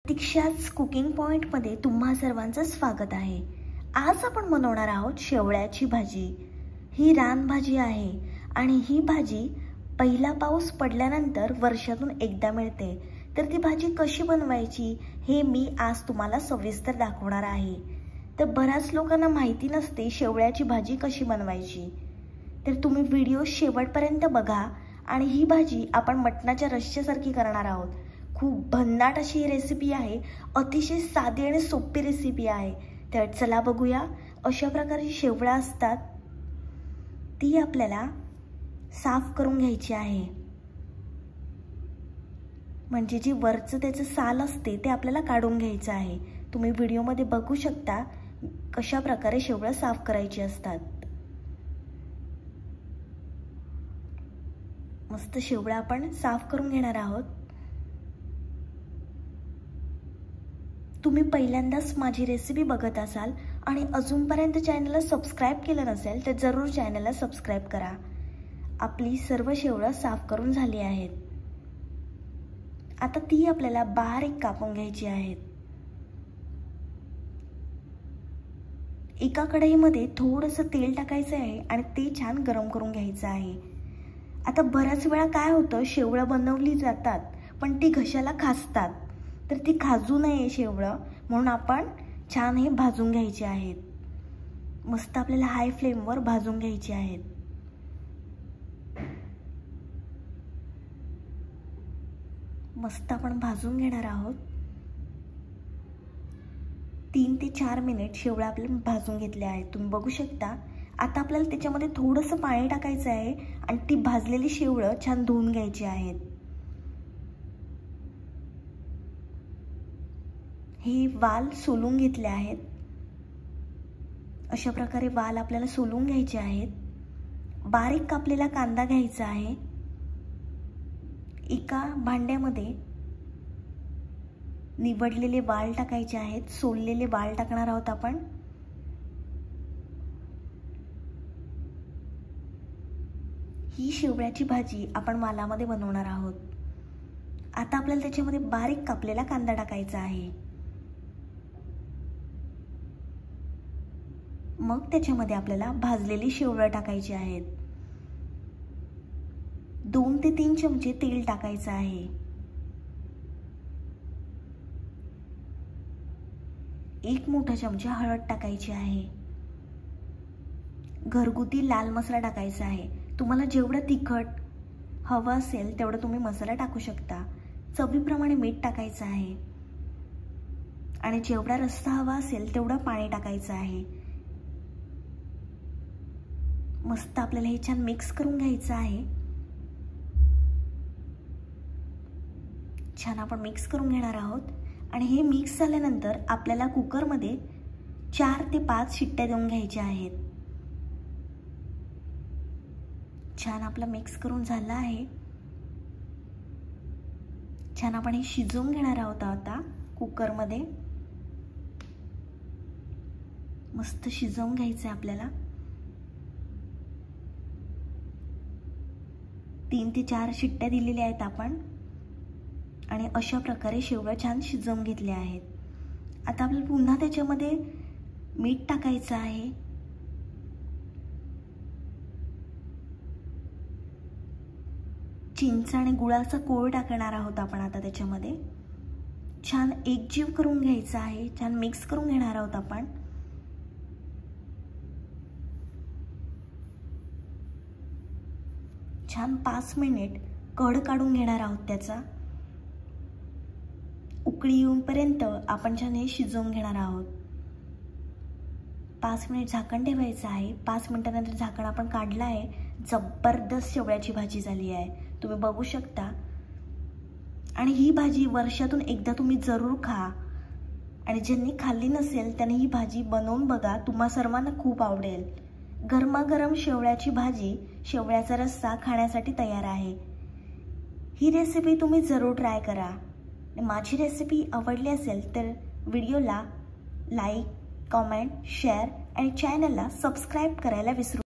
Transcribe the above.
दीक्षाच cooking पॉइंटमध्ये तुम्हा सर्वांचं स्वागत आहे। आज आपण बनवणार आहोत शेवळ्याची भाजी। ही रानभाजी आहे आणि ही भाजी पहिला पाऊस पडल्यानंतर वर्षातून एकदा मिळते। तर ती भाजी कशी बनवायची हे मी आज तुम्हाला सविस्तर दाखवणार आहे। तर बऱ्याच लोकांना माहिती नसते शेवळ्याची भाजी कशी बनवायची। तर तुम्ही व्हिडिओ शेवटपर्यंत बघा आणि ही भाजी आपण मटणाच्या रश्श्यासारखी करणार आहोत। खूप भन्नाट अशी रेसिपी आहे, अतिशय साधी आणि सोपी रेसिपी आहे। तर चला बघूया। अशा प्रकारची शेवळा असतात ती आपल्याला साफ करून घ्यायची आहे। म्हणजे जे वरचं त्याचं साल असते ते आपल्याला काढून घ्यायचं आहे। तुम्ही व्हिडिओमध्ये बघू शकता कशा प्रकारे शेवळा साफ करायची असतात। मस्त शेवळा आपण साफ करून घेणार आहोत। तुम्ही पहिल्यांदाच माझी रेसिपी बघत असाल आणि अजूनपर्यंत चॅनलला सबस्क्राइब केलं नसेल तर जरूर चॅनलला सबस्क्राइब करा। आपली सर्व शेवळं साफ करून झाली आहेत। आता ती आपल्याला बारीक कापून घ्यायची आहेत। एका कढईमध्ये थोडंसं तेल टाकायचं आहे आणि ते छान गरम करून घ्यायचं आहे। आता बऱ्याच वेळा काय होतं, शेवळं बनवली जातात पण ती घशाला खासतात। तर ती खाजू नये शेवळं म्हणून आपण छान हे भाजून घ्यायचे आहेत। मस्त आपल्याला हाय फ्लेमवर भाजून घ्यायचे आहेत। मस्त आपण भाजून घेणार आहोत। 3 ते 4 मिनिट शेवळा आपल्याला भाजून घेतले आहेत, तुम्ही बघू शकता। आता आपल्याला त्याच्यामध्ये थोडंसं पाणी टाकायचं आहे आणि ती भाजलेली शेवळं छान धुवून घ्यायची आहेत। हे वाल सोलून घेतले आहेत। अशा प्रकारे वाल आपल्याला सोलून घ्यायचे आहेत। बारीक कापलेला कांदा घ्यायचा आहे। एका भांड्यामध्ये निवडलेले वाल टाकायचे आहेत। सोललेले वाल टाकणार आहोत आपण। ही शेवळ्याची भाजी आपण वालामध्ये बनवणार आहोत। आता आपल्याला त्याच्यामध्ये बारीक कापलेला कांदा टाकायचा आहे। मग त्याच्यामध्ये आपल्याला भाजलेली शेवळं टाकायची आहेत। 2 ते 3 चमचे तेल टाकायचं आहे। 1 मोठा चमचा हळद टाकायची आहे। घरगुती लाल मसाला टाकायचा आहे। तुम्हाला जेवढं तिखट हवं असेल तेवढं तुम्ही मसाला टाकू शकता। चवीप्रमाणे मीठ टाकायचं आहे आणि जेवढा रस्सा हवा असेल तेवढं पाणी टाकायचं आहे। मस्त आपल्याला हे छान मिक्स करून घ्यायचं आहे। छान आपण मिक्स करून घेणार आहोत आणि हे मिक्स झाल्यानंतर आपल्याला कुकरमध्ये 4 ते 5 शिट्ट्या देऊन घ्यायच्या आहेत। छान आपलं मिक्स करून झालं आहे। छान आपण हे शिजवून घेणार आहोत आता कुकरमध्ये। मस्त शिजवून घ्यायचं आहे आपल्याला। 3 ते 4 शिट्ट्या दिलेल्या आहेत आपण आणि अशा प्रकारे शेवळं छान शिजवून घेतले आहेत। आता आपल्याला पुन्हा त्याच्यामध्ये मीठ टाकायचं आहे। चिंच आणि गुळाचा कोळ टाकणार आहोत आपण आता त्याच्यामध्ये। छान एकजीव करून घ्यायचं आहे। छान मिक्स करून घेणार आहोत आपण। छान 5 मिनिट कढ काढून घेणार आहोत त्याचा। उकळी येऊपर्यंत आपण छान हे शिजवून घेणार आहोत। 5 मिनिट झाकण ठेवायचं आहे। 5 मिनिटानंतर झाकण आपण काढलं आहे। जबरदस्त शेवळ्याची भाजी झाली आहे, तुम्ही बघू शकता। आणि ही भाजी वर्षातून एकदा तुम्ही जरूर खा आणि ज्यांनी खाल्ली नसेल त्यांनी ही भाजी बनवून बघा, तुम्हा सर्वांना खूप आवडेल। गरमागरम शेवळ्याची भाजी, शेवळ्याचा रस्सा खाण्यासाठी तयार आहे। ही रेसिपी तुम्ही जरूर ट्राय करा। माझी रेसिपी आवडली असेल तर व्हिडिओला लाईक, कमेंट, शेअर आणि चॅनलला सबस्क्राइब करायला विसरू